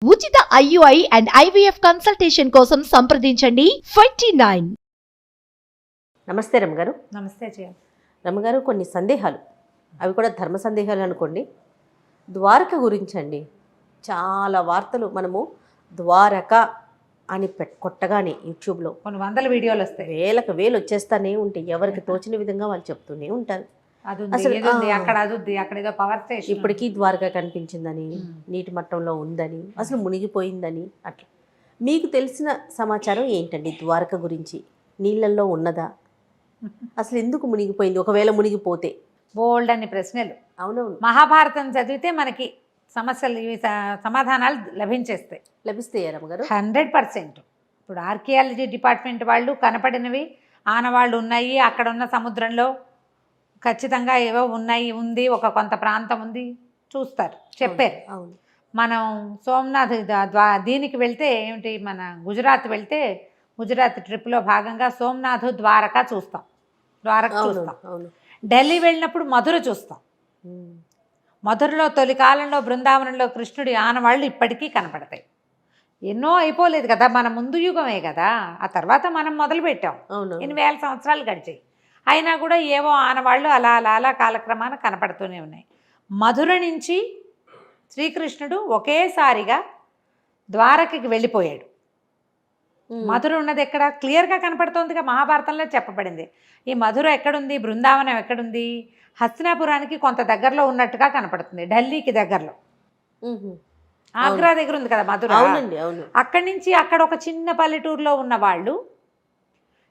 ఉచిత IUI and IVF consultation కోసం సంప్రదించండి 29. నమస్తే రమ్మగారు. నమస్తే జయ. రమ్మగారు, కొన్ని సందేహాలు, అవి కూడా ధర్మ సందేహాలు అనుకోండి. ద్వారక గురించి అండి, చాలా వార్తలు మనము ద్వారక అని కొట్టగానే యూట్యూబ్లో కొన్ని వందల వీడియోలు వస్తాయి, వేలకు వేలు వచ్చేస్తానే ఉంటాయి. ఎవరికి తోచిన విధంగా వాళ్ళు చెప్తూనే ఉంటారు. అక్కడ అది అక్కడ ఏదో పవర్ స్టేషన్ ఇప్పటికీ ద్వారక కనిపించిందని, నీటి మట్టంలో ఉందని, అసలు మునిగిపోయిందని, అట్లా మీకు తెలిసిన సమాచారం ఏంటండి ద్వారక గురించి? నీళ్ళల్లో ఉన్నదా? అసలు ఎందుకు మునిగిపోయింది ఒకవేళ మునిగిపోతే? బోల్డ్ అన్ని ప్రశ్నలు. అవునవును, మహాభారతం చదివితే మనకి సమస్యలు సమాధానాలు లభించేస్తాయి. లభిస్తాయి రమ్మగారు 100%. ఇప్పుడు ఆర్కియాలజీ డిపార్ట్మెంట్ వాళ్ళు కనపడినవి ఆనవాళ్ళు ఉన్నాయి, అక్కడ ఉన్న సముద్రంలో ఖచ్చితంగా ఏవో ఉంది, ఒక కొంత ప్రాంతం ఉంది, చూస్తారు, చెప్పారు. అవును. మనం సోమనాథ్ దీనికి వెళ్తే ఏమిటి, మన గుజరాత్ వెళ్తే గుజరాత్ ట్రిప్లో భాగంగా సోమనాథ్ ద్వారక చూస్తాం. అవును. ఢిల్లీ వెళ్ళినప్పుడు మధుర చూస్తాం. మధురలో తొలి కాలంలో బృందావనంలో కృష్ణుడి ఆనవాళ్ళు ఇప్పటికీ కనపడతాయి. ఎన్నో అయిపోలేదు కదా, మన ముందు యుగమే కదా, ఆ తర్వాత మనం మొదలుపెట్టాం. ఎన్ని వేల సంవత్సరాలు గడిచాయి, అయినా కూడా ఏవో ఆనవాళ్ళు అలా అలా అలా కాలక్రమాన కనపడుతూనే ఉన్నాయి. మధుర నుంచి శ్రీకృష్ణుడు ఒకేసారిగా ద్వారకకి వెళ్ళిపోయాడు. మధుర ఉన్నది ఎక్కడ క్లియర్గా కనపడుతోందిగా, మహాభారతంలో చెప్పబడింది. ఈ మధుర ఎక్కడుంది, బృందావనం ఎక్కడుంది? హస్తినాపురానికి కొంత దగ్గరలో ఉన్నట్టుగా కనపడుతుంది, ఢిల్లీకి దగ్గరలో. ఆగ్రా దగ్గర ఉంది కదా మధుర. అక్కడి నుంచి అక్కడ ఒక చిన్న పల్లెటూరులో ఉన్న వాళ్ళు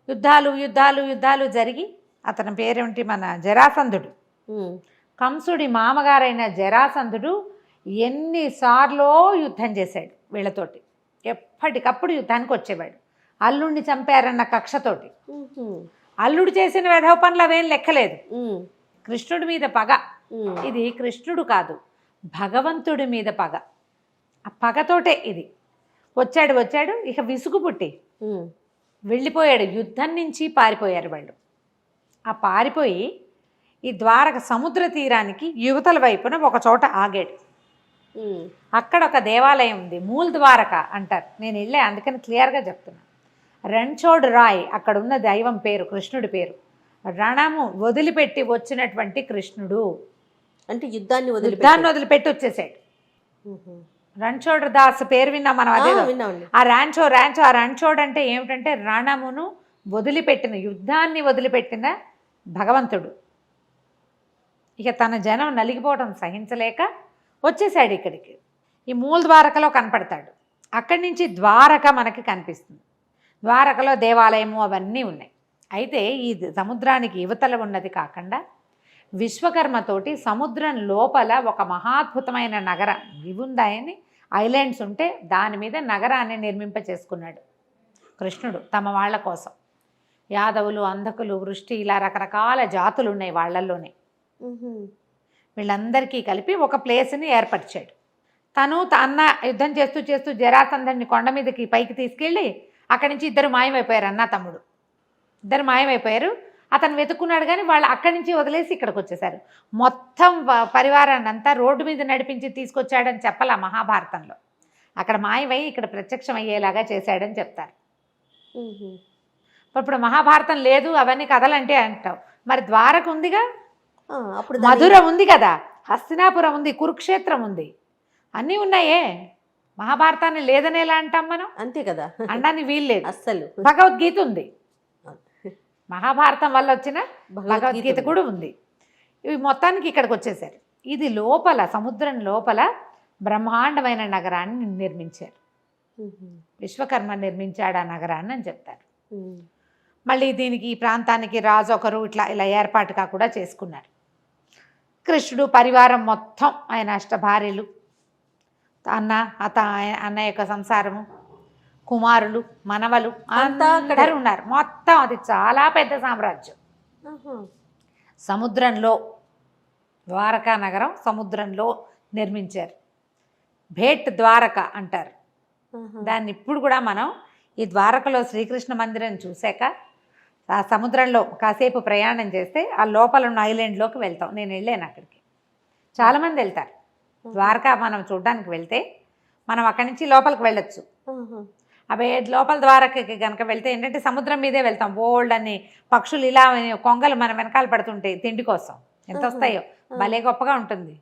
యుద్ధాలు జరిగి, అతని పేరేమిటి, మన జరాసంధుడు, కంసుడి మామగారైన జరాసంధుడు ఎన్నిసార్లో యుద్ధం చేశాడు వీళ్ళతోటి. ఎప్పటికప్పుడు యుద్ధానికి వచ్చేవాడు, అల్లుడిని చంపారన్న కక్షతోటి. అల్లుడు చేసిన వెధవ పనులు అవేం లెక్కలేదు, కృష్ణుడి మీద పగ. ఇది కృష్ణుడు కాదు, భగవంతుడి మీద పగ. ఆ పగతోటే ఇది వచ్చాడు. ఇక విసుగు పుట్టి వెళ్ళిపోయాడు. యుద్ధం నుంచి పారిపోయారు వాళ్ళు. ఆ పారిపోయి ఈ ద్వారక సముద్ర తీరానికి యువతల వైపున ఒక చోట ఆగాడు. అక్కడ ఒక దేవాలయం ఉంది, మూల్ ద్వారక అంటారు. నేను వెళ్ళే, అందుకని క్లియర్గా చెప్తున్నాను. రణ్ఛోడ్ రాయ్ అక్కడ ఉన్న దైవం పేరు, కృష్ణుడి పేరు. రణము వదిలిపెట్టి వచ్చినటువంటి కృష్ణుడు, అంటే యుద్ధాన్ని వదిలిపెట్టి వచ్చేసాడు. రణ్ఛోడ్ దాస్ పేరు విన్నాం మనం, అదే ఆ రణ్ఛోడ్ అంటే ఏమిటంటే రణమును వదిలిపెట్టిన, యుద్ధాన్ని వదిలిపెట్టిన భగవంతుడు. ఇక తన జనం నలిగిపోవడం సహించలేక వచ్చేసాడు ఇక్కడికి. ఈ మూల ద్వారకలో కనపడతాడు. అక్కడి నుంచి ద్వారక మనకి కనిపిస్తుంది. ద్వారకలో దేవాలయము అవన్నీ ఉన్నాయి. అయితే ఈ సముద్రానికి యువతల ఉన్నది కాకుండా విశ్వకర్మతోటి సముద్రం లోపల ఒక మహాద్భుతమైన నగరం ఇవుందాయని, ఐలాండ్స్ ఉంటే దాని మీద నగరాన్ని నిర్మింపచేసుకున్నాడు కృష్ణుడు తమ వాళ్ళ కోసం. యాదవులు, అంధకులు, వృష్టి, ఇలా రకరకాల జాతులు ఉన్నాయి వాళ్ళల్లోనే. వీళ్ళందరికీ కలిపి ఒక ప్లేస్ని ఏర్పరిచాడు. తను అన్న యుద్ధం చేస్తూ జరాసంధుడిని కొండ మీదకి పైకి తీసుకెళ్ళి అక్కడి నుంచి ఇద్దరు మాయమైపోయారు, అన్న తమ్ముడు ఇద్దరు మాయమైపోయారు. అతను వెతుక్కున్నాడు కానీ వాళ్ళు అక్కడి నుంచి వదిలేసి ఇక్కడికి వచ్చేసారు. మొత్తం పరివారాన్ని అంతా రోడ్డు మీద నడిపించి తీసుకొచ్చాడని చెప్పాల మహాభారతంలో. అక్కడ మాయమై ఇక్కడ ప్రత్యక్షం అయ్యేలాగా చేశాడని చెప్తారు. ఇప్పుడు మహాభారతం లేదు, అవన్నీ కథలంటే అంటావు. మరి ద్వారక ఉందిగా, అప్పుడు మధుర ఉంది కదా, హస్తినాపురం ఉంది, కురుక్షేత్రం ఉంది, అన్నీ ఉన్నాయే. మహాభారతాన్ని లేదని ఎలా అంటాం మనం? అంతే కదా, అనడానికి వీల్లేదు. అస్సలు భగవద్గీత ఉంది, మహాభారతం వల్ల వచ్చిన భగవద్గీత కూడా ఉంది. ఇవి మొత్తానికి ఇక్కడికి వచ్చేసారు. ఇది లోపల, సముద్రం లోపల బ్రహ్మాండమైన నగరాన్ని నిర్మించారు. విశ్వకర్మ నిర్మించాడు ఆ నగరాన్ని అని చెప్తారు. మళ్ళీ దీనికి, ఈ ప్రాంతానికి రాజు ఒకరు ఇలా ఏర్పాటుగా కూడా చేసుకున్నారు. కృష్ణుడు పరివారం మొత్తం, ఆయన అష్టభార్యలు, అన్న యొక్క సంసారము, కుమారులు, మనవలు అందరూ ఉన్నారు. మొత్తం అది చాలా పెద్ద సామ్రాజ్యం. సముద్రంలో ద్వారకా నగరం సముద్రంలో నిర్మించారు. భేట్ ద్వారక అంటారు దాన్ని. ఇప్పుడు కూడా మనం ఈ ద్వారకలో శ్రీకృష్ణ మందిరం చూశాక ఆ సముద్రంలో కాసేపు ప్రయాణం చేస్తే ఆ లోపల ఉన్న ఐలాండ్లోకి వెళ్తాం. నేను వెళ్ళాను అక్కడికి, చాలామంది వెళ్తారు. ద్వారకా మనం చూడడానికి వెళ్తే మనం అక్కడి నుంచి లోపలికి వెళ్ళొచ్చు. అవే లోపల ద్వారాకి కనుక వెళ్తే ఏంటంటే సముద్రం మీదే వెళ్తాం. బోల్డ్ అని పక్షులు ఇలా కొంగలు మన వెనకాల పడుతుంటాయి తిండి కోసం. ఎంత వస్తాయో, భలే గొప్పగా ఉంటుంది.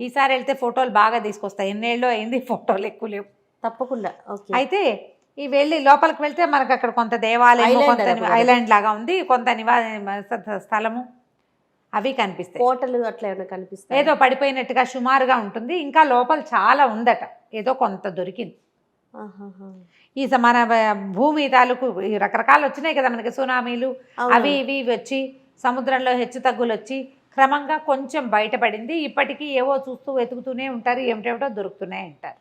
ఈసారి వెళ్తే ఫోటోలు బాగా తీసుకొస్తాయి. ఎన్నేళ్ళు అయింది, ఫోటోలు ఎక్కువ లేవు. తప్పకుండా. అయితే ఈ వెళ్ళి లోపలికి వెళ్తే మనకు అక్కడ కొంత దేవాలయం, కొంత ఐలాండ్ లాగా ఉంది, కొంత నివాస స్థలము అవి కనిపిస్తాయి. హోటల్ అట్లా ఏమైనా కనిపిస్తాయి? ఏదో పడిపోయినట్టుగా సుమారుగా ఉంటుంది. ఇంకా లోపల చాలా ఉందట, ఏదో కొంత దొరికింది. ఈ మన భూమి తాలూకు రకరకాలు వచ్చినాయి కదా మనకి, సునామీలు అవి ఇవి వచ్చి సముద్రంలో హెచ్చు తగ్గులు వచ్చి క్రమంగా కొంచెం బయటపడింది. ఇప్పటికీ ఏవో చూస్తూ వెతుకుతూనే ఉంటారు, ఏమిటేమిటో దొరుకుతూనే ఉంటారు.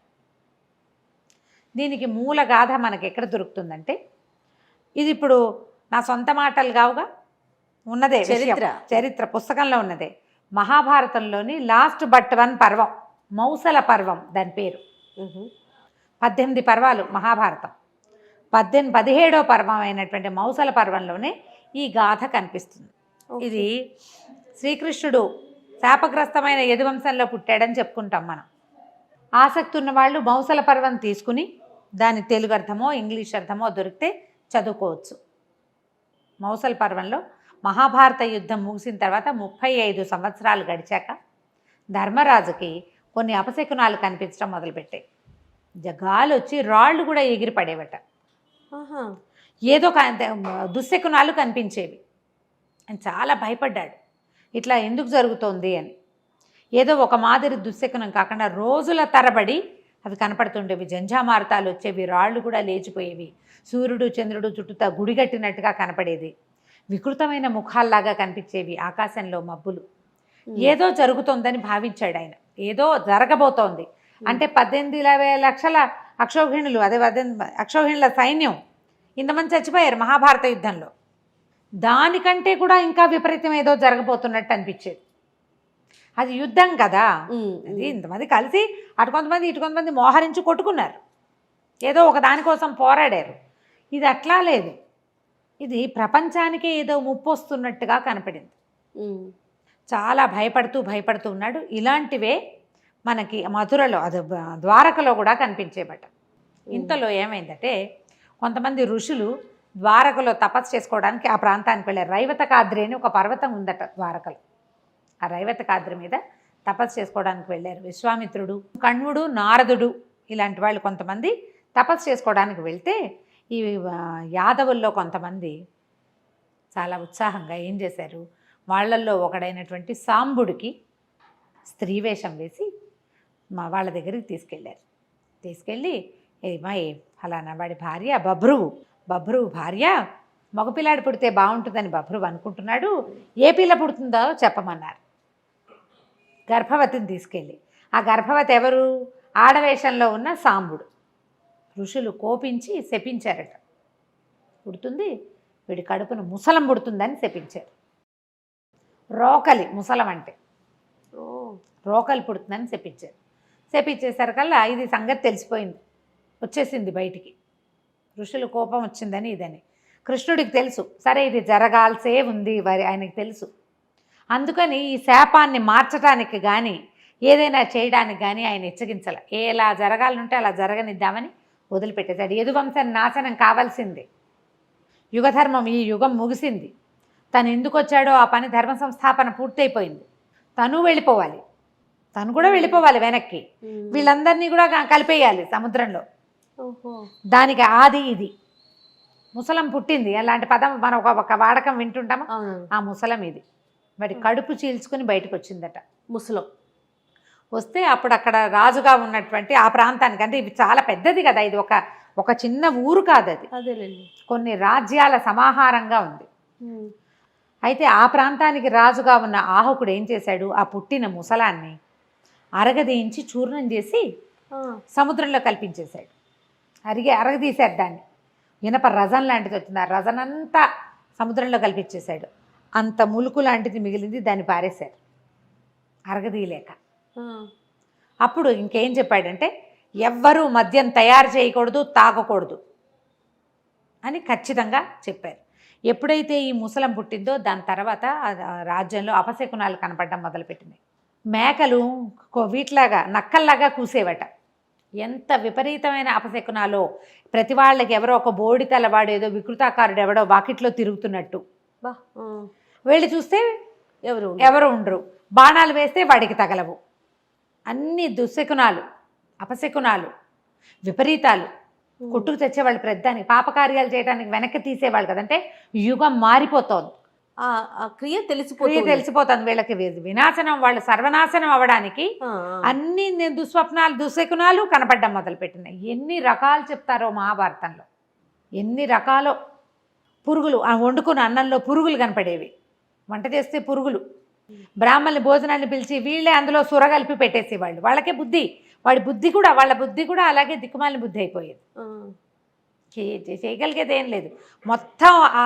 దీనికి మూల గాథ మనకి ఎక్కడ దొరుకుతుందంటే, ఇది ఇప్పుడు నా సొంత మాటలు కావుగా, ఉన్నదే చరిత్ర పుస్తకంలో ఉన్నదే. మహాభారతంలోని లాస్ట్ బట్ వన్ పర్వం, మౌసల పర్వం దాని పేరు. 18 పర్వాలు మహాభారతం. 17వ పర్వం అయినటువంటి మౌసల పర్వంలోనే ఈ గాథ కనిపిస్తుంది. ఇది శ్రీకృష్ణుడు శాపగ్రస్తమైన యదువంశంలో పుట్టాడని చెప్పుకుంటాం మనం. ఆసక్తి ఉన్న వాళ్ళు మౌసల పర్వం తీసుకుని దాని తెలుగు అర్థమో ఇంగ్లీష్ అర్థమో దొరికితే చదువుకోవచ్చు. మౌసల పర్వంలో మహాభారత యుద్ధం ముగిసిన తర్వాత 35 సంవత్సరాలు గడిచాక ధర్మరాజుకి కొన్ని అపశకునాలు కనిపించడం మొదలుపెట్టాయి. గాలి వచ్చి రాళ్ళు కూడా ఎగిరి పడేవట. ఏదో దుశ్శకునాలు కనిపించేవి. అని చాలా భయపడ్డాడు, ఇట్లా ఎందుకు జరుగుతోంది అని. ఏదో ఒక మాదిరి దుశ్శకునం కాకుండా రోజుల తరబడి అవి కనపడుతుండేవి. జంఝామారుతాలు వచ్చేవి, రాళ్ళు కూడా లేచిపోయేవి, సూర్యుడు చంద్రుడు చుట్టూ గుడిగట్టినట్టుగా కనపడేది, వికృతమైన ముఖాల్లాగా కనిపించేవి, ఆకాశంలో మబ్బులు. ఏదో జరుగుతోందని భావించాడు ఆయన. ఏదో జరగబోతోంది అంటే 18 లక్షల అక్షౌహిణులు, అదే అక్షౌహిణుల సైన్యం ఇంతమంది చచ్చిపోయారు మహాభారత యుద్ధంలో. దానికంటే కూడా ఇంకా విపరీతం ఏదో జరగబోతున్నట్టు అనిపించేది. అది యుద్ధం కదా, అది ఇంతమంది కలిసి అటు కొంతమంది ఇటు కొంతమంది మోహరించి కొట్టుకున్నారు, ఏదో ఒక దానికోసం పోరాడారు. ఇది అట్లా లేదు, ఇది ప్రపంచానికే ఏదో ముప్పు వస్తున్నట్టుగా కనపడింది. చాలా భయపడుతూ ఉన్నాడు. ఇలాంటివే మనకి మధురలో, అది ద్వారకలో కూడా కనిపించేబట. ఇంతలో ఏమైందంటే, కొంతమంది ఋషులు ద్వారకలో తపస్సు చేసుకోవడానికి ఆ ప్రాంతానికి వెళ్ళారు. రైవతకాద్రి అని ఒక పర్వతం ఉందట ద్వారకలో. ఆ రైవతకాద్రి మీద తపస్సు చేసుకోవడానికి వెళ్ళారు. విశ్వామిత్రుడు, కణ్వుడు, నారదుడు ఇలాంటి వాళ్ళు కొంతమంది తపస్సు చేసుకోవడానికి వెళ్తే, ఈ యాదవుల్లో కొంతమంది చాలా ఉత్సాహంగా ఏం చేశారు, వాళ్ళల్లో ఒకడైనటువంటి సాంబుడికి స్త్రీ వేషం వేసి వాళ్ళ దగ్గరికి తీసుకెళ్ళి ఫలానా వాడి భార్య బభ్రువు భార్య మగపిల్లాడు పుడితే బాగుంటుందని బభ్రువు అనుకుంటున్నాడు, ఏ పిల్ల పుడుతుందో చెప్పమన్నారు. గర్భవతిని తీసుకెళ్ళి, ఆ గర్భవతి ఎవరు, ఆడవేషంలో ఉన్న సాంబుడు. ఋషులు కోపించి శపించారట. పుడుతుంది, వీడి కడుపున ముసలం పుడుతుందని శపించారు. రోకలి, ముసలం అంటే రోకలి పుడుతుందని శపించారు. శపించేసరికల్లా ఇది సంగతి తెలిసిపోయింది, వచ్చేసింది బయటికి. ఋషులు కోపం వచ్చిందని ఇదని కృష్ణుడికి తెలుసు. సరే ఇది జరగాల్సే ఉంది, ఆయనకి తెలుసు. అందుకని ఈ శాపాన్ని మార్చడానికి కానీ ఏదైనా చేయడానికి కానీ ఆయన హెచ్చరించాల. ఎలా జరగాలంటే అలా జరగనిద్దామని వదిలిపెట్టేశాడు. యదువంశం నాశనం కావాల్సిందే, యుగధర్మం ఈ యుగం ముగిసింది. తను ఎందుకు వచ్చాడో ఆ పని, ధర్మ సంస్థాపన పూర్తయిపోయింది. తను వెళ్ళిపోవాలి, తను కూడా వెళ్ళిపోవాలి వెనక్కి. వీళ్ళందరినీ కూడా కలిపేయాలి సముద్రంలో. దానికి ఆది ఇది. ముసలం పుట్టింది, అలాంటి పదం మనం ఒక వాడకం వింటుంటామా, ఆ ముసలం ఇది. వాడి కడుపు చీల్చుకుని బయటకు వచ్చిందట ముసలం. వస్తే అప్పుడు అక్కడ రాజుగా ఉన్నటువంటి ఆ ప్రాంతానికి, అంటే ఇది చాలా పెద్దది కదా, ఇది ఒక చిన్న ఊరు కాదు, అది కొన్ని రాజ్యాల సమాహారంగా ఉంది. అయితే ఆ ప్రాంతానికి రాజుగా ఉన్న ఆహకుడు ఏం చేశాడు, ఆ పుట్టిన ముసలాన్ని అరగదీయించి చూర్ణం చేసి సముద్రంలో కల్పించేశాడు. అరగదీశాడు దాన్ని. ఇనప రజం లాంటిది వచ్చింది, ఆ రజనంతా సముద్రంలో కల్పించేశాడు. అంత ములుకు లాంటిది మిగిలింది, దాన్ని పారేశారు అరగదీయలేక. అప్పుడు ఇంకేం చెప్పాడంటే, ఎవ్వరూ మద్యం తయారు చేయకూడదు, తాగకూడదు అని ఖచ్చితంగా చెప్పారు. ఎప్పుడైతే ఈ ముసలం పుట్టిందో దాని తర్వాత రాజ్యంలో అపశకునాలు కనపడడం మొదలుపెట్టింది. మేకలు వీటిలాగా నక్కల్లాగా కూసేవట. ఎంత విపరీతమైన అపశకునాలో. ప్రతి వాళ్ళకి ఎవరో ఒక బోడి తలవాడు ఏదో వికృతాకారుడు ఎవడో వాకిట్లో తిరుగుతున్నట్టు. బా వెళ్ళి చూస్తే ఎవరు ఉండరు. బాణాలు వేస్తే వాడికి తగలవు. అన్ని దుశ్శకునాలు, అపశకునాలు, విపరీతాలు. కొట్టుకు తెచ్చేవాళ్ళు ప్రతిదానికి, పాపకార్యాలు చేయడానికి వెనక్కి తీసేవాళ్ళు కదంటే యుగం మారిపోతోంది. ఆ క్రియ తెలిసిపోతుంది వీళ్ళకి. వినాశనం, వాళ్ళు సర్వనాశనం అవ్వడానికి అన్ని దుస్వప్నాలు, దుశ్శకునాలు కనపడ్డం మొదలుపెట్టినాయి. ఎన్ని రకాలు చెప్తారో మహాభారతంలో, ఎన్ని రకాలో. పురుగులు, ఆ వండుకున్న అన్నంలో పురుగులు కనపడేవి, వంట చేస్తే పురుగులు. బ్రాహ్మణులు భోజనాన్ని పిలిచి వీళ్ళే అందులో సురగలిపి పెట్టేసేవాళ్ళు. వాళ్ళకే బుద్ధి, వాళ్ళ బుద్ధి కూడా అలాగే దిక్కుమాలిన బుద్ధి అయిపోయేది. చేయగలిగేది ఏం లేదు. మొత్తం ఆ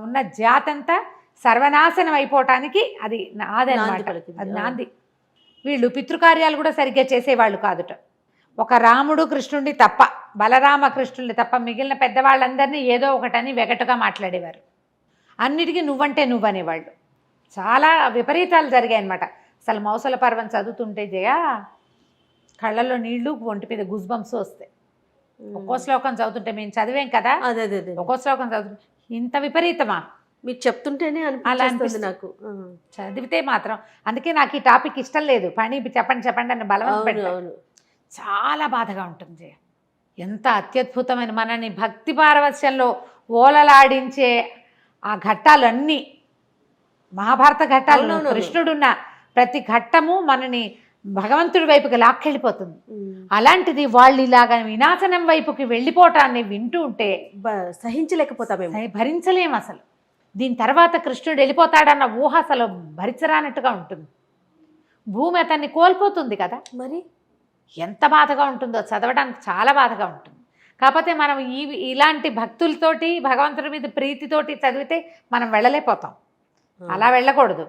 ఉన్న జాతంతా సర్వనాశనం అయిపోవటానికి అది నాదనమాట, అది నాంది. వీళ్ళు పితృకార్యాలు కూడా సరిగ్గా చేసేవాళ్ళు కాదుట. ఒక రాముడు కృష్ణుడిని తప్ప, బలరామ కృష్ణుడిని తప్ప మిగిలిన పెద్దవాళ్ళందరినీ ఏదో ఒకటని వెగటుగా మాట్లాడేవారు. అన్నిటికీ నువ్వంటే నువ్వనేవాళ్ళు. చాలా విపరీతాలు జరిగాయి అన్నమాట. అసలు మౌసల పర్వం చదువుతుంటే జయ కళ్ళల్లో నీళ్లు, ఒంటి మీద గుజ్బంప్స్ వస్తాయి. ఒక్కో శ్లోకం చదువుతుంటే, మేము చదివేం కదా, ఒక్కో శ్లోకం చదువుతుంటే ఇంత విపరీతమా మీరు చెప్తుంటేనే అలా అనిపిస్తుంది నాకు. చదివితే మాత్రం, అందుకే నాకు ఈ టాపిక్ ఇష్టం లేదు. పని చెప్పండి అని బలవంతం. చాలా బాధగా ఉంటుంది జయ. ఎంత అత్యద్భుతమైన, మనని భక్తి పారవశ్యంలో ఓలలాడించే ఆ ఘట్టాలన్నీ, మహాభారత ఘట్టాలు. కృష్ణుడున్న ప్రతి ఘట్టము మనని భగవంతుడి వైపుకి లాక్కెళ్ళిపోతుంది. అలాంటిది వాళ్ళు ఇలాగా వినాశనం వైపుకి వెళ్ళిపోవటాన్ని వింటూ ఉంటే సహించలేకపోతామే, భరించలేం అసలు. దీని తర్వాత కృష్ణుడు వెళ్ళిపోతాడన్న ఊహ అసలు భరించరానట్టుగా ఉంటుంది. భూమి అతన్ని కోల్పోతుంది కదా, మరి ఎంత బాధగా ఉంటుందో చదవడానికి, చాలా బాధగా ఉంటుంది. కాకపోతే మనం ఇలాంటి భక్తులతోటి, భగవంతుడి మీద ప్రీతితోటి చదివితే మనం వెళ్ళలేకపోతాం. అలా వెళ్ళకూడదు.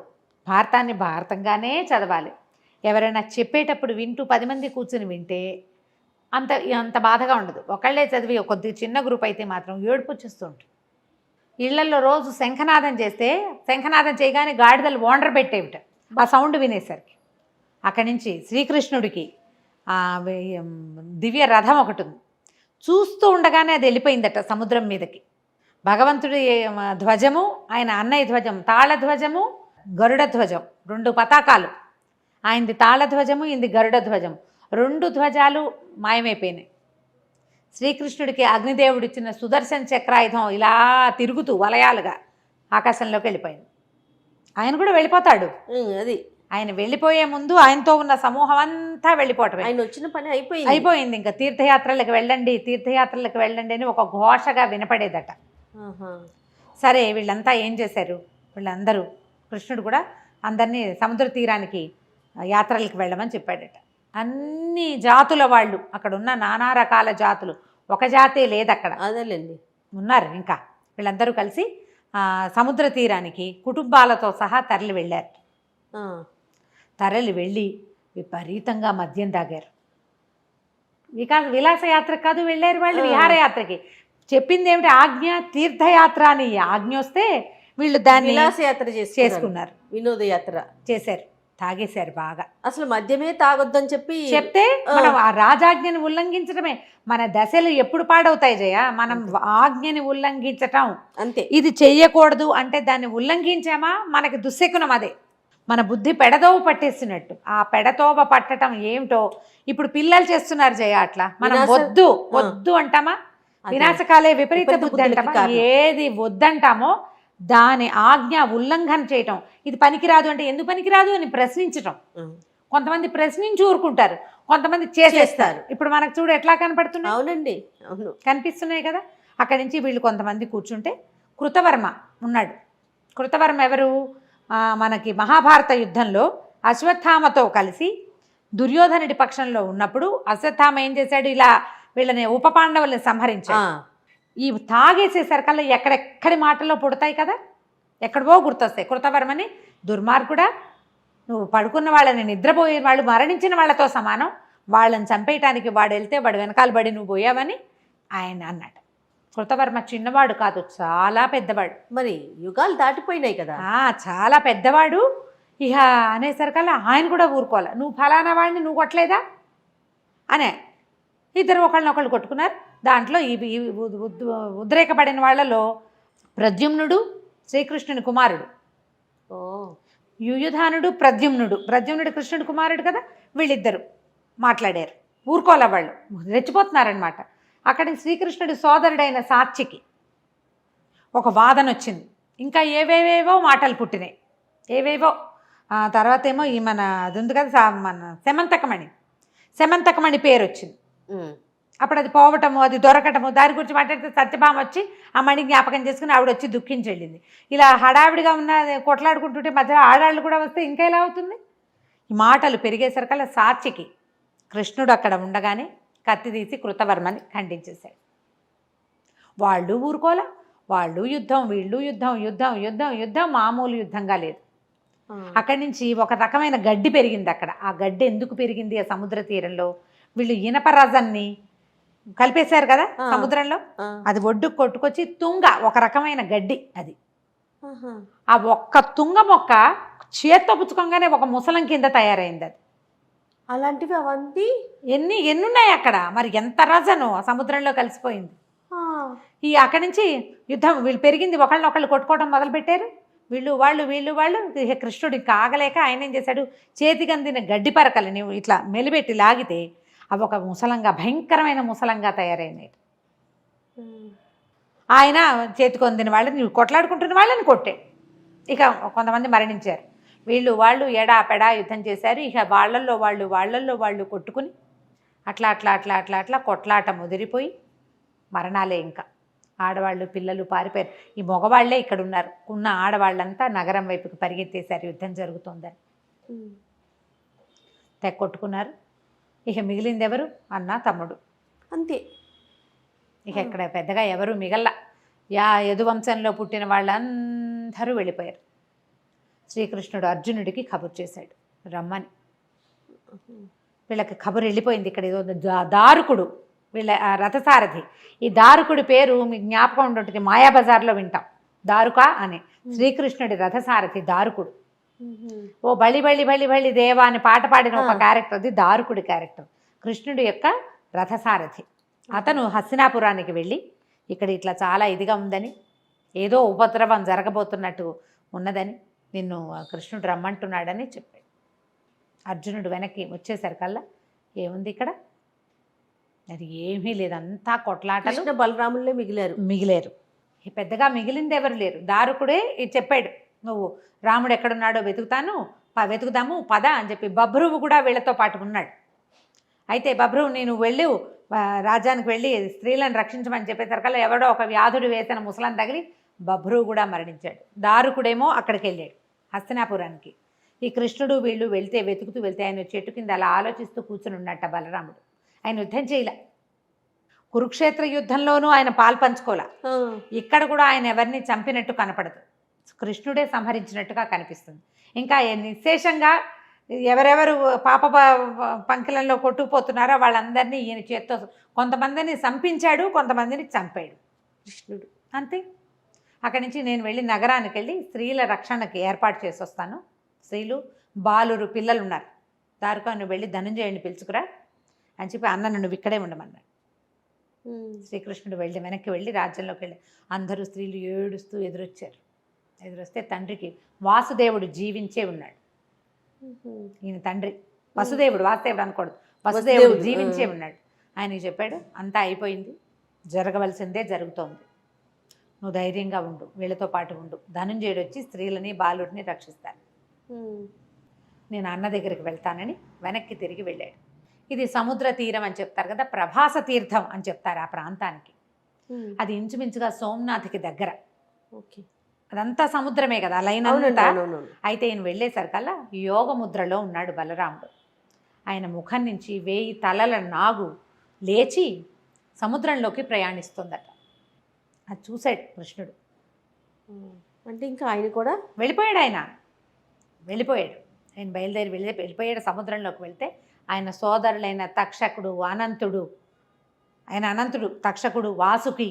భారతాన్ని భారతంగానే చదవాలి. ఎవరైనా చెప్పేటప్పుడు వింటూ 10 మంది కూర్చుని వింటే అంత బాధగా ఉండదు. ఒకళ్ళే చదివి కొద్ది చిన్న గ్రూప్ అయితే మాత్రం ఏడుపు వచ్చేస్తూ ఉంటుంది. ఇళ్లలో రోజు శంఖనాదం చేస్తే, శంఖనాదం చేయగానే గాడిదలు ఓండ్ర పెట్టేవిట ఆ సౌండ్ వినేసరికి. అక్కడి నుంచి శ్రీకృష్ణుడికి దివ్య రథం ఒకటి ఉంది. చూస్తూ ఉండగానే అది వెళ్ళిపోయిందట సముద్రం మీదకి. భగవంతుడి ధ్వజము, ఆయన అన్నయ్య ధ్వజం, తాళధ్వజము, గరుడ ధ్వజం, 2 పతాకాలు. ఆయనది తాళధ్వజము, ఇంది గరుడ ధ్వజం. 2 ధ్వజాలు మాయమైపోయినాయి. శ్రీకృష్ణుడికి అగ్నిదేవుడు ఇచ్చిన సుదర్శన చక్రాయుధం ఇలా తిరుగుతూ వలయాలుగా ఆకాశంలోకి వెళ్ళిపోయింది. ఆయన కూడా వెళ్ళిపోతాడు. అది ఆయన వెళ్ళిపోయే ముందు ఆయనతో ఉన్న సమూహం అంతా వెళ్ళిపోవటం. ఆయన వచ్చిన పని అయిపోయింది. ఇంకా తీర్థయాత్రలకు వెళ్ళండి అని ఒక ఘోషగా వినపడేదట. సరే వీళ్ళంతా ఏం చేశారు, వీళ్ళందరూ, కృష్ణుడు కూడా అందరినీ సముద్ర తీరానికి యాత్రలకు వెళ్ళమని చెప్పాడట. అన్ని జాతుల వాళ్ళు, అక్కడ ఉన్న నానా రకాల జాతులు, ఒక జాతే లేదు అక్కడ, అదేలేండి, ఉన్నారు. ఇంకా వీళ్ళందరూ కలిసి సముద్ర తీరానికి కుటుంబాలతో సహా తరలి వెళ్ళారు. తరలి వెళ్ళి విపరీతంగా మద్యం తాగారు. విలాసయాత్ర కాదు వెళ్ళారు వాళ్ళు, విహారయాత్రకి. చెప్పింది ఏమిటి, ఆజ్ఞ తీర్థయాత్ర అని ఆజ్ఞ వస్తే వీళ్ళు దాన్ని విలాసయాత్ర చేసుకున్నారు, వినోదయాత్ర చేశారు, తాగేశారు బాగా. అసలు మద్యమే తాగొద్దని చెప్తే మనం ఆ రాజాజ్ఞని ఉల్లంఘించడమే. మన దశలు ఎప్పుడు పాడవుతాయి జయ, మనం ఆజ్ఞని ఉల్లంఘించటం అంతే. ఇది చెయ్యకూడదు అంటే దాన్ని ఉల్లంఘించామా మనకి దుశ్శకునం. అదే మన బుద్ధి పెడదోవ పట్టేస్తున్నట్టు. ఆ పెడతోవ పట్టడం ఏమిటో ఇప్పుడు పిల్లలు చేస్తున్నారు జయ. అట్లా మనం వద్దు అంటామా, వినాశకాలే విపరీత బుద్ధి అంటామా, ఏది వద్దంటామో దాని ఆజ్ఞ ఉల్లంఘన చేయటం. ఇది పనికిరాదు అంటే ఎందుకు పనికిరాదు అని ప్రశ్నించటం. కొంతమంది ప్రశ్నించి ఊరుకుంటారు, కొంతమంది చేసేస్తారు. ఇప్పుడు మనకు చూడు ఎట్లా కనపడుతున్నాయి. అవునండి, అవును, కనిపిస్తున్నాయి కదా. అక్కడి నుంచి వీళ్ళు కొంతమంది కూర్చుంటే కృతవర్మ ఉన్నాడు. కృతవర్మ ఎవరు, మనకి మహాభారత యుద్ధంలో అశ్వత్థామతో కలిసి దుర్యోధనుడి పక్షంలో ఉన్నప్పుడు అశ్వత్థామ ఏం చేశాడు, ఇలా వీళ్ళని ఉప పాండవుల్ని సంహరించాడు. ఈ తాగేసేసరికల్లా ఎక్కడెక్కడి మాటల్లో పుడతాయి కదా, ఎక్కడవో గుర్తొస్తాయి. కృతవర్మని దుర్మార్గుడా, నువ్వు పడుకున్న వాళ్ళని, నిద్రపోయే వాళ్ళు, మరణించిన వాళ్ళతో సమానం, వాళ్ళని చంపేయటానికి వాడు వెళ్తే వాడు వెనకాల పడి నువ్వు పోయావని ఆయన అన్నాడు. కృతవర్మ చిన్నవాడు కాదు, చాలా పెద్దవాడు. మరి యుగాలు దాటిపోయినాయి కదా, చాలా పెద్దవాడు. ఇక అనేసరికల్లా ఆయన కూడా ఊరుకోవాలి. నువ్వు ఫలానా వాడిని నువ్వు కొట్టలేదా అనే, ఇద్దరు ఒకళ్ళనొకళ్ళు కొట్టుకున్నారు. దాంట్లో ఈ ఉద్రేకపడిన వాళ్ళలో ప్రద్యుమ్నుడు శ్రీకృష్ణుని కుమారుడు, ఓ యుయుధానుడు ప్రద్యుమ్నుడు కృష్ణుడి కుమారుడు కదా, వీళ్ళిద్దరు మాట్లాడారు. ఊరుకోలే వాళ్ళు, రెచ్చిపోతున్నారనమాట. అక్కడి శ్రీకృష్ణుడి సోదరుడైన సాత్యకి ఒక వాదన వచ్చింది. ఇంకా ఏవేవేవో మాటలు పుట్టినాయి, ఏవేవో. తర్వాత ఏమో ఈ మన అది ఉంది కదా, మన శమంతకమణి పేరు వచ్చింది. అప్పుడు అది పోవటము, అది దొరకటము, దాని గురించి మాట్లాడితే సత్యభామ వచ్చి ఆ మణి జ్ఞాపకం చేసుకుని ఆవిడ వచ్చి దుఃఖించి వెళ్ళింది. ఇలా హడావిడిగా ఉన్న కొట్లాడుకుంటుంటే మధ్యలో ఆడాళ్ళు కూడా వస్తే ఇంకా ఎలా అవుతుంది? ఈ మాటలు పెరిగేసరికల్లా సాత్యకి కృష్ణుడు అక్కడ ఉండగానే కత్తి తీసి కృతవర్మని ఖండించేశాడు. వాళ్ళు ఊరుకోలే, వాళ్ళు యుద్ధం, వీళ్ళు యుద్ధం, యుద్ధం యుద్ధం యుద్ధం మామూలు యుద్ధంగా లేదు. అక్కడి నుంచి ఒక రకమైన గడ్డి పెరిగింది అక్కడ. ఆ గడ్డి ఎందుకు పెరిగింది? ఆ సముద్ర తీరంలో వీళ్ళు ఇనప రజాన్ని కలిపేశారు కదా సముద్రంలో, అది ఒడ్డుకు కొట్టుకొచ్చి తుంగ, ఒక రకమైన గడ్డి అది. ఆ ఒక్క తుంగ మొక్క చేత్తో పుచ్చుకోగానే ఒక ముసలం కింద తయారైంది అది. అలాంటివి అవన్నీ ఎన్నున్నాయి అక్కడ. మరి ఎంత రజను ఆ సముద్రంలో కలిసిపోయింది. ఈ అక్కడి నుంచి యుద్ధం వీళ్ళు పెరిగింది, ఒకళ్ళనొకళ్ళు కొట్టుకోవడం మొదలుపెట్టారు. వీళ్ళు వాళ్ళు కృష్ణుడు ఇంకా ఆగలేక ఆయన ఏం చేశాడు, చేతికి అందిన గడ్డి పరకలు నువ్వు ఇట్లా మెలిపెట్టి లాగితే అవి ఒక ముసలంగా, భయంకరమైన ముసలంగా తయారైనాయి. ఆయన చేతికి అందిన వాళ్ళని, నువ్వు కొట్లాడుకుంటున్న వాళ్ళని కొట్టాడు. ఇక కొంతమంది మరణించారు. వాళ్ళు ఎడాపెడా యుద్ధం చేశారు. ఇక వాళ్ళల్లో వాళ్ళు కొట్టుకుని అట్లా కొట్లాట ముదిరిపోయి మరణాలే. ఇంకా ఆడవాళ్ళు పిల్లలు పారిపోయారు. ఈ మగవాళ్లే ఇక్కడ ఉన్నారు. ఉన్న ఆడవాళ్ళంతా నగరం వైపుకి పరిగెత్తేశారు యుద్ధం జరుగుతుందని. కొట్టుకున్నారు. ఇక మిగిలింది ఎవరు? అన్న తమ్ముడు, అంతే. ఇక ఇక్కడ పెద్దగా ఎవరు మిగల్లా. యదువంశంలో పుట్టిన వాళ్ళందరూ వెళ్ళిపోయారు. శ్రీకృష్ణుడు అర్జునుడికి కబురు చేశాడు రమ్మని. వీళ్ళకి కబురు వెళ్ళిపోయింది. ఇక్కడ ఏదో దారుకుడు, వీళ్ళ రథసారథి. ఈ దారుకుడి పేరు మీకు జ్ఞాపకం ఉంటుంటుంది, మాయాబజార్లో వింటాం, దారుక అని. శ్రీకృష్ణుడి రథసారథి దారుకుడు. ఓ బలి బలి బలి బలి దేవా అని పాట పాడిన ఒక క్యారెక్టర్, అది దారుకుడి క్యారెక్టర్. కృష్ణుడి యొక్క రథసారథి. అతను హస్తినాపురానికి వెళ్ళి ఇక్కడ ఇట్లా చాలా ఇదిగా ఉందని, ఏదో ఉపద్రవం జరగబోతున్నట్టు ఉన్నదని, నిన్ను కృష్ణుడు రమ్మంటున్నాడని చెప్పాడు. అర్జునుడు వెనక్కి వచ్చేసరికల్లా ఏముంది ఇక్కడ? అది ఏమీ లేదు, అంతా కొట్లాటలు. బలరాములే మిగిలేరు. పెద్దగా మిగిలింది ఎవరు లేరు. దారుకుడే చెప్పాడు, నువ్వు రాముడు ఎక్కడున్నాడో వెతుకుదాము పద అని చెప్పి. బభ్రువు కూడా వీళ్ళతో పాటు ఉన్నాడు. అయితే బభ్రువు, నేను వెళ్ళు రాజ్యానికి వెళ్ళి స్త్రీలను రక్షించమని చెప్పేసరికల్లా ఎవడో ఒక వ్యాధుడు వేసిన ముసలం తగిలి బభ్రువు కూడా మరణించాడు. దారుకుడేమో అక్కడికి వెళ్ళాడు హస్తినాపురానికి. ఈ కృష్ణుడు వీళ్ళు వెతుకుతూ వెళ్తే ఆయన చెట్టు కింద అలా ఆలోచిస్తూ కూర్చుని ఉన్నట్ట బలరాముడు. ఆయన యుద్ధం చేయలే. కురుక్షేత్ర యుద్ధంలోనూ ఆయన పాలు పంచుకోలే. ఇక్కడ కూడా ఆయన ఎవరిని చంపినట్టు కనపడదు, కృష్ణుడే సంహరించినట్టుగా కనిపిస్తుంది. ఇంకా నిశేషంగా ఎవరెవరు పాప పంకిలంలో కొట్టుకుపోతున్నారో వాళ్ళందరినీ ఈయన చేత్తో కొంతమందిని చంపించాడు, కొంతమందిని చంపాడు కృష్ణుడు, అంతే. అక్కడి నుంచి నేను వెళ్ళి నగరానికి వెళ్ళి స్త్రీల రక్షణకి ఏర్పాటు చేసి వస్తాను. స్త్రీలు బాలురు పిల్లలు ఉన్నారు. దారుకా నువ్వు వెళ్ళి ధనుంజయుడిని పిలుచుకురా అని చెప్పి అన్న నువ్వు ఇక్కడే ఉండమన్నాడు. శ్రీకృష్ణుడు వెనక్కి వెళ్ళి రాజ్యంలోకి వెళ్ళి అందరూ స్త్రీలు ఏడుస్తూ ఎదురొస్తే తండ్రికి వాసుదేవుడు జీవించే ఉన్నాడు. ఈయన తండ్రి వసుదేవుడు, వాసుదేవుడు అనకూడదు, వసుదేవుడు జీవించే ఉన్నాడు. ఆయనకి చెప్పాడు, అంతా అయిపోయింది, జరగవలసిందే జరుగుతోంది, నువ్వు ధైర్యంగా ఉండు, వీళ్ళతో పాటు ఉండు. ధనుంజయుడు వచ్చి స్త్రీలని బాలుడిని రక్షిస్తాను, నేను అన్న దగ్గరికి వెళ్తానని వెనక్కి తిరిగి వెళ్ళాడు. ఇది సముద్ర తీరం అని చెప్తారు కదా, ప్రభాస తీర్థం అని చెప్తారు ఆ ప్రాంతానికి. అది ఇంచుమించుగా సోమనాథ్కి దగ్గర. ఓకే, అదంతా సముద్రమే కదా లైనంతా. అయితే ఈయన వెళ్ళేసరికల్లా యోగ ముద్రలో ఉన్నాడు బలరాముడు. ఆయన ముఖం నుంచి 1000 తలల నాగు లేచి సముద్రంలోకి ప్రయాణిస్తుందట. అది చూశాడు కృష్ణుడు. అంటే ఇంకా ఆయన కూడా వెళ్ళిపోయాడు. ఆయన బయలుదేరి వెళ్ళిపోయాడు. సముద్రంలోకి వెళ్తే ఆయన సోదరులైన తక్షకుడు, అనంతుడు, తక్షకుడు, వాసుకి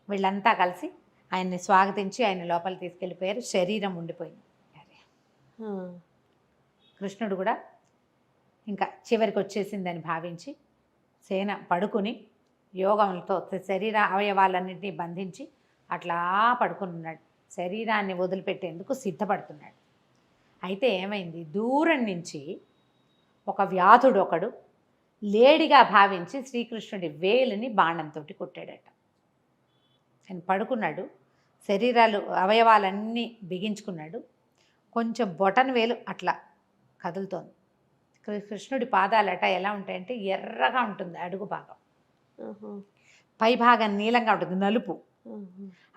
వీళ్ళంతా కలిసి ఆయన్ని స్వాగతించి ఆయన లోపల తీసుకెళ్ళిపోయారు. శరీరం ఉండిపోయింది. కృష్ణుడు కూడా ఇంకా చివరికి వచ్చేసిందని భావించి సేన పడుకుని యోగంతో శరీర అవయవాలన్నింటినీ బంధించి అట్లా పడుకుని ఉన్నాడు. శరీరాన్ని వదిలిపెట్టేందుకు సిద్ధపడుతున్నాడు. అయితే ఏమైంది, దూరం నుంచి ఒక వ్యాధుడు ఒకడు లేడిగా భావించి శ్రీకృష్ణుడి వేలిని బాణంతో కొట్టాడట. ఆయన పడుకున్నాడు, శరీరాలు అవయవాలన్నీ బిగించుకున్నాడు. కొంచెం బొటన వేలు అట్లా కదులుతోంది. కృష్ణుడి పాదాలట ఎలా ఉంటాయంటే ఎర్రగా ఉంటుంది, అడుగు భాగం పై భాగం నీలంగా ఉంటుంది, నలుపు.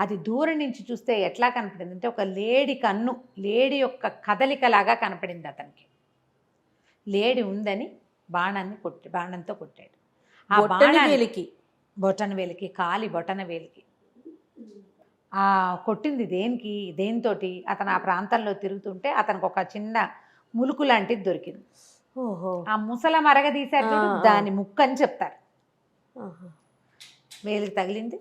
అది దూరం నుంచి చూస్తే ఎట్లా కనపడింది అంటే ఒక లేడి కన్ను, లేడి యొక్క కదలికలాగా కనపడింది అతనికి. లేడి ఉందని బాణంతో కొట్టాడు. ఆ బాణానికి బొటన వేలికి, కాలి బొటన వేలికి. ఆ కొట్టింది దేనితోటి అతను ఆ ప్రాంతంలో తిరుగుతుంటే అతనికి ఒక చిన్న ములుకు లాంటిది దొరికింది. ఆ ముసల మరగదీశారు, దాని ముక్కు అని చెప్తారు. వేలికి తగిలింది,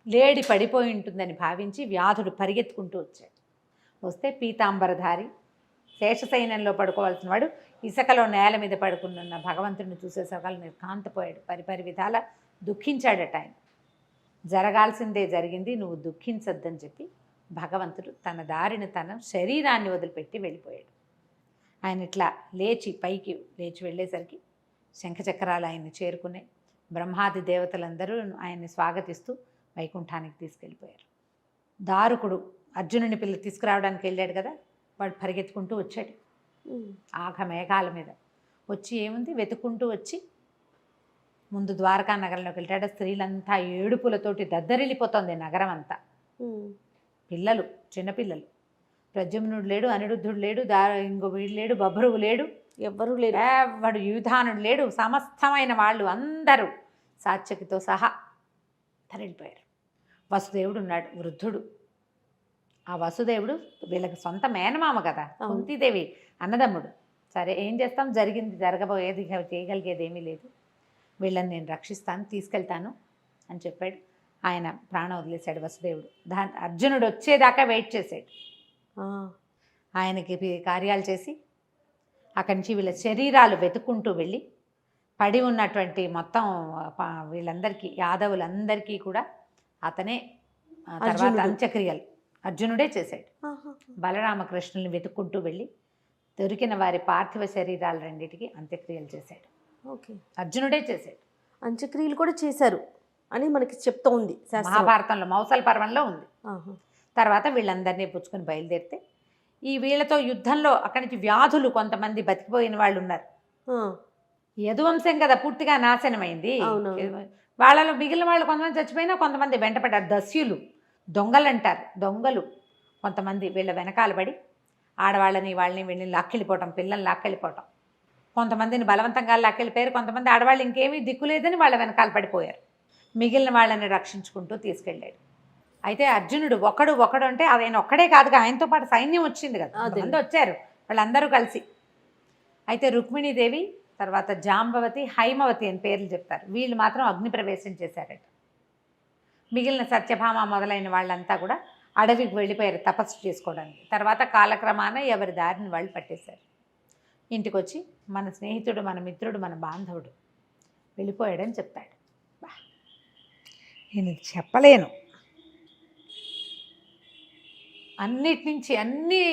లేడి పడిపోయి ఉంటుందని భావించి వ్యాధుడు పరిగెత్తుకుంటూ వచ్చాడు. వస్తే పీతాంబరధారి శేషశయనంలో పడుకోవాల్సిన వాడు ఇసుకలో నేల మీద పడుకున్న భగవంతుడిని చూసేసరికి నిర్కాంతపోయాడు. పరిపరి విధాల దుఃఖించాడట. ఆయన జరగాల్సిందే జరిగింది, నువ్వు దుఃఖించొద్దని చెప్పి భగవంతుడు తన దారిని తన శరీరాన్ని వదిలిపెట్టి వెళ్ళిపోయాడు. ఆయన ఇట్లా పైకి లేచి వెళ్ళేసరికి శంఖచక్రాలు ఆయన్ని చేరుకున్నాయి. బ్రహ్మాది దేవతలందరూ ఆయన్ని స్వాగతిస్తూ వైకుంఠానికి తీసుకెళ్ళిపోయారు. దారుకుడు అర్జునుని తీసుకురావడానికి వెళ్ళాడు కదా, వాడు పరిగెత్తుకుంటూ వచ్చాడు ఆఘ మేఘాల మీద. వచ్చి ఏముంది వెతుక్కుంటూ వచ్చి ముందు ద్వారకా నగరంలోకి వెళ్ళాడు. స్త్రీలంతా ఏడుపులతోటి దద్దరిల్లిపోతుంది నగరం అంతా. పిల్లలు, చిన్నపిల్లలు, ప్రద్యుమ్నుడు లేడు, అనిరుద్ధుడు లేడు, ఇంకో వీడు లేడు, బభరువు లేడు, ఎవ్వరూ లేరు, వాడు యుధానుడు లేడు. సమస్తమైన వాళ్ళు అందరూ సాత్యకితో సహా తరలిపోయారు. వసుదేవుడు ఉన్నాడు, వృద్ధుడు. ఆ వసుదేవుడు వీళ్ళకి సొంత మేనమామ కదా, కుంతీదేవి అన్నదమ్ముడు. సరే ఏం చేస్తాం, జరిగింది జరగబోయేది, చేయగలిగేది ఏమీ లేదు, వీళ్ళని నేను రక్షిస్తాను, తీసుకెళ్తాను అని చెప్పాడు. ఆయన ప్రాణం వదిలేశాడు వసుదేవుడు. అర్జునుడు వచ్చేదాకా వెయిట్ చేశాడు. ఆయనకి కార్యాలు చేసి అక్కడి నుంచి వీళ్ళ శరీరాలు వెతుక్కుంటూ వెళ్ళి పడి ఉన్నటువంటి మొత్తం వీళ్ళందరికీ, యాదవులందరికీ కూడా అతనే తర్వాత అంత్యక్రియలు అర్జునుడే చేశాడు. బలరామకృష్ణుల్ని వెతుక్కుంటూ వెళ్ళి దొరికిన వారి పార్థివ శరీరాలు రెండింటికి అంత్యక్రియలు చేశాడు. అర్జునుడే చేశాడు. అంత్యక్రియలు కూడా చేశారు అని మనకి చెప్తూ ఉంది మహాభారతంలో, మౌసల పర్వంలో ఉంది. తర్వాత వీళ్ళందరినీ పుచ్చుకొని బయలుదేరితే ఈ వీళ్ళతో యుద్ధంలో అక్కడి నుంచి వ్యాధులు కొంతమంది బతికిపోయిన వాళ్ళు ఉన్నారు. యదువంశం కదా పూర్తిగా నాశనమైంది. వాళ్ళలో మిగిలిన వాళ్ళు కొంతమంది చచ్చిపోయినా కొంతమంది వెంటపడ్డారు. దస్యులు, దొంగలు అంటారు, దొంగలు కొంతమంది వీళ్ళ వెనకాల పడి ఆడవాళ్ళని వాళ్ళని వీళ్ళని లాక్కెళ్ళిపోవటం, పిల్లల్ని లాక్కెళ్ళిపోవటం, కొంతమందిని బలవంతంగా లాక్కెళ్ళిపోయారు. కొంతమంది ఆడవాళ్ళు ఇంకేమీ దిక్కులేదని వాళ్ళ వెనకాల పడిపోయారు. మిగిలిన వాళ్ళని రక్షించుకుంటూ తీసుకెళ్ళాడు. అయితే అర్జునుడు ఒకడు అంటే ఆయన ఒక్కడే కాదుగా, ఆయనతో పాటు సైన్యం వచ్చింది కదా, అందరూ వచ్చారు వాళ్ళందరూ కలిసి. అయితే రుక్మిణీదేవి, తర్వాత జాంబవతి, హైమవతి అని పేర్లు చెప్తారు. వీళ్ళు మాత్రం అగ్ని ప్రవేశం చేశారట. మిగిలిన సత్యభామ మొదలైన వాళ్ళంతా కూడా అడవికి వెళ్ళిపోయారు తపస్సు చేసుకోవడానికి. తర్వాత కాలక్రమాన ఎవరి దారిని వాళ్ళు పట్టేశారు. ఇంటికి వచ్చి మన స్నేహితుడు, మన మిత్రుడు, మన బాంధవుడు వెళ్ళిపోయాడని చెప్తాడు. నేను చెప్పలేను. అన్నిటి నుంచి, అన్ని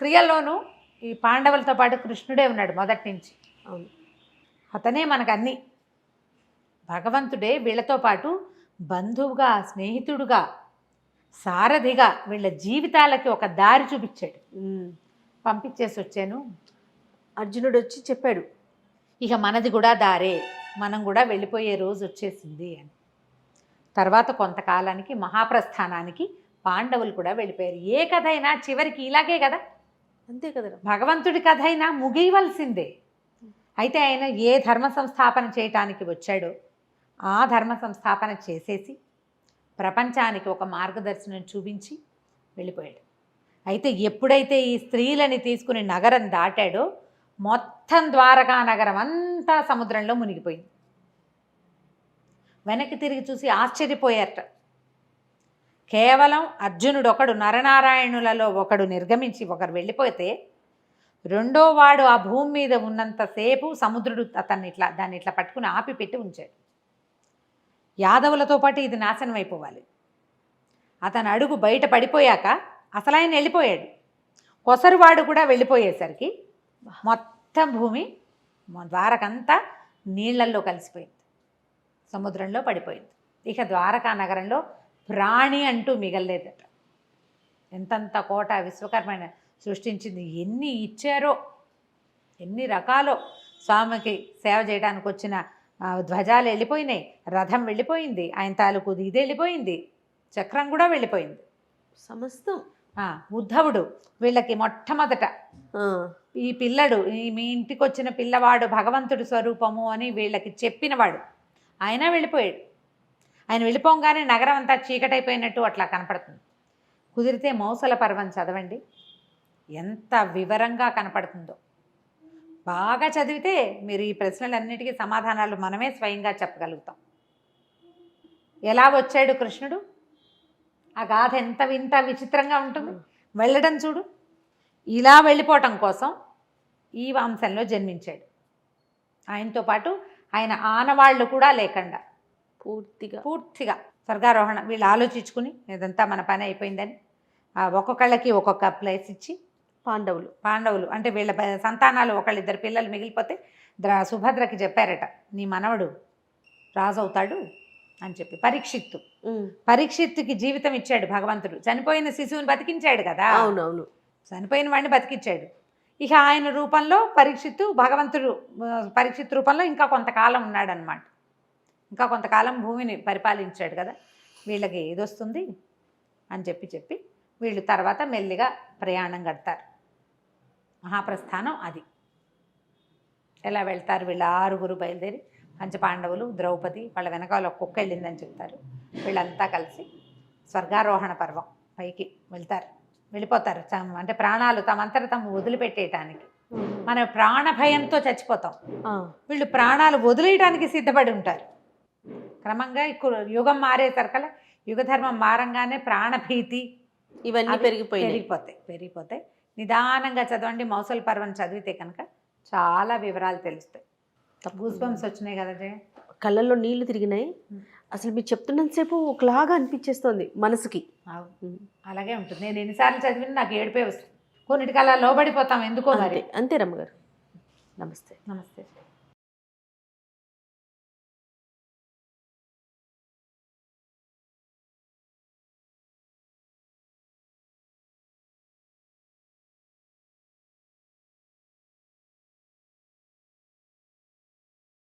క్రియల్లోనూ ఈ పాండవులతో పాటు కృష్ణుడే ఉన్నాడు మొదటి నుంచి. అతనే మనకు అన్నీ. భగవంతుడే వీళ్ళతో పాటు బంధువుగా, స్నేహితుడుగా, సారథిగా వీళ్ళ జీవితాలకి ఒక దారి చూపించాడు. పంపించేసి వచ్చాను. అర్జునుడు వచ్చి చెప్పాడు, ఇక మనది కూడా దారే, మనం కూడా వెళ్ళిపోయే రోజు వచ్చేసింది అని. తర్వాత కొంతకాలానికి మహాప్రస్థానానికి పాండవులు కూడా వెళ్ళిపోయారు. ఏ కథ అయినా చివరికి ఇలాగే కదా, అంతే కదా, భగవంతుడి కథ అయినా ముగియవలసిందే. అయితే ఆయన ఏ ధర్మ సంస్థాపన చేయటానికి వచ్చాడో ఆ ధర్మ సంస్థాపన చేసేసి ప్రపంచానికి ఒక మార్గదర్శనం చూపించి వెళ్ళిపోయాడు. అయితే ఎప్పుడైతే ఈ స్త్రీలని తీసుకుని నగరం దాటాడో మొత్తం ద్వారకా నగరం అంతా సముద్రంలో మునిగిపోయింది. వెనక్కి తిరిగి చూసి ఆశ్చర్యపోయారట. కేవలం అర్జునుడు ఒకడు, నరనారాయణులలో ఒకడు నిర్గమించి ఒకరు వెళ్ళిపోతే రెండో వాడు ఆ భూమి మీద ఉన్నంతసేపు సముద్రుడు దాన్ని ఇట్లా పట్టుకుని ఆపి పెట్టి ఉంచాడు. యాదవులతో పాటు ఇది నాశనం అయిపోవాలి. అతను అడుగు బయట పడిపోయాక అసలు ఆయన వెళ్ళిపోయాడు. కొసరువాడు కూడా వెళ్ళిపోయేసరికి మొత్తం భూమి ద్వారకంతా నీళ్లల్లో కలిసిపోయింది, సముద్రంలో పడిపోయింది. ఇక ద్వారకా నగరంలో ప్రాణి అంటూ మిగలలేదట. ఎంతంత కోట విశ్వకర్మ సృష్టించింది, ఎన్ని ఇచ్చారో, ఎన్ని రకాలో. స్వామికి సేవ చేయడానికి వచ్చిన ధ్వజాలు వెళ్ళిపోయినాయి, రథం వెళ్ళిపోయింది, ఆయన తాలూకు ఇది వెళ్ళిపోయింది, చక్రం కూడా వెళ్ళిపోయింది, సమస్తం. ఉద్ధవుడు వీళ్ళకి మొట్టమొదట ఈ పిల్లడు, మీ ఇంటికి వచ్చిన పిల్లవాడు భగవంతుడి స్వరూపము అని వీళ్ళకి చెప్పినవాడు, ఆయన వెళ్ళిపోయాడు. ఆయన వెళ్ళిపోగానే నగరం అంతా చీకటైపోయినట్టు అట్లా కనపడుతుంది. కుదిరితే మౌసల పర్వం చదవండి, ఎంత వివరంగా కనపడుతుందో. బాగా చదివితే మీరు ఈ ప్రశ్నలన్నిటికీ సమాధానాలు మనమే స్వయంగా చెప్పగలుగుతాం. ఎలా వచ్చాడు కృష్ణుడు, ఆ గాథ ఎంత వింత విచిత్రంగా ఉంటుంది. వెళ్ళడం చూడు, ఇలా వెళ్ళిపోవటం కోసం ఈ వంశంలో జన్మించాడు. ఆయనతో పాటు ఆయన ఆనవాళ్ళు కూడా లేకుండా పూర్తిగా స్వర్గారోహణ. వీళ్ళు ఆలోచించుకుని ఇదంతా మన పని అయిపోయిందని ఒక్కొక్కళ్ళకి ఒక్కొక్క ప్లేస్ ఇచ్చి, పాండవులు అంటే వీళ్ళ సంతానాలు ఒకళ్ళిద్దరు పిల్లలు మిగిలిపోతే సుభద్రకి చెప్పారట, నీ మనవడు రాజు అవుతాడు అని చెప్పి. పరీక్షిత్తుకి జీవితం ఇచ్చాడు భగవంతుడు. చనిపోయిన శిశువుని బతికించాడు కదా. అవునవును, చనిపోయిన వాడిని బతికించాడు. ఇక ఆయన రూపంలో పరీక్షిత్తు రూపంలో ఇంకా కొంతకాలం ఉన్నాడనమాట. ఇంకా కొంతకాలం భూమిని పరిపాలించాడు కదా. వీళ్ళకి ఏదొస్తుంది అని చెప్పి వీళ్ళు తర్వాత మెల్లిగా ప్రయాణం కడతారు. మహాప్రస్థానం అది. ఎలా వెళ్తారు వీళ్ళు? 6 బయలుదేరి, పంచపాండవులు, ద్రౌపది, వాళ్ళ వెనకాల కుక్క వెళ్ళిందని చెప్తారు. వీళ్ళంతా కలిసి స్వర్గారోహణ పర్వం పైకి వెళ్ళిపోతారు. అంటే ప్రాణాలు తమంతట తాము వదిలిపెట్టేయటానికి. మనం ప్రాణభయంతో చచ్చిపోతాం, వీళ్ళు ప్రాణాలు వదిలేయడానికి సిద్ధపడి ఉంటారు. క్రమంగా యుగం మారేసరికల యుగధర్మం మారంగానే ప్రాణభీతి ఇవన్నీ పెరిగిపోతాయి. నిదానంగా చదవండి. మౌసల పర్వం చదివితే కనుక చాలా వివరాలు తెలుస్తాయి. గూస్ బంప్స్ వచ్చినాయి కదా జయ, కళ్ళల్లో నీళ్లు తిరిగినాయి. అసలు మీరు చెప్తున్నంతసేపు ఒకలాగా అనిపించేస్తుంది మనసుకి. అలాగే ఉంటుంది. నేను ఎన్నిసార్లు చదివినా నాకు ఏడిపే వస్తుంది. కొన్నిటికి అలా లోబడిపోతాం ఎందుకో మరి. అంతే రమ్మగారు. నమస్తే.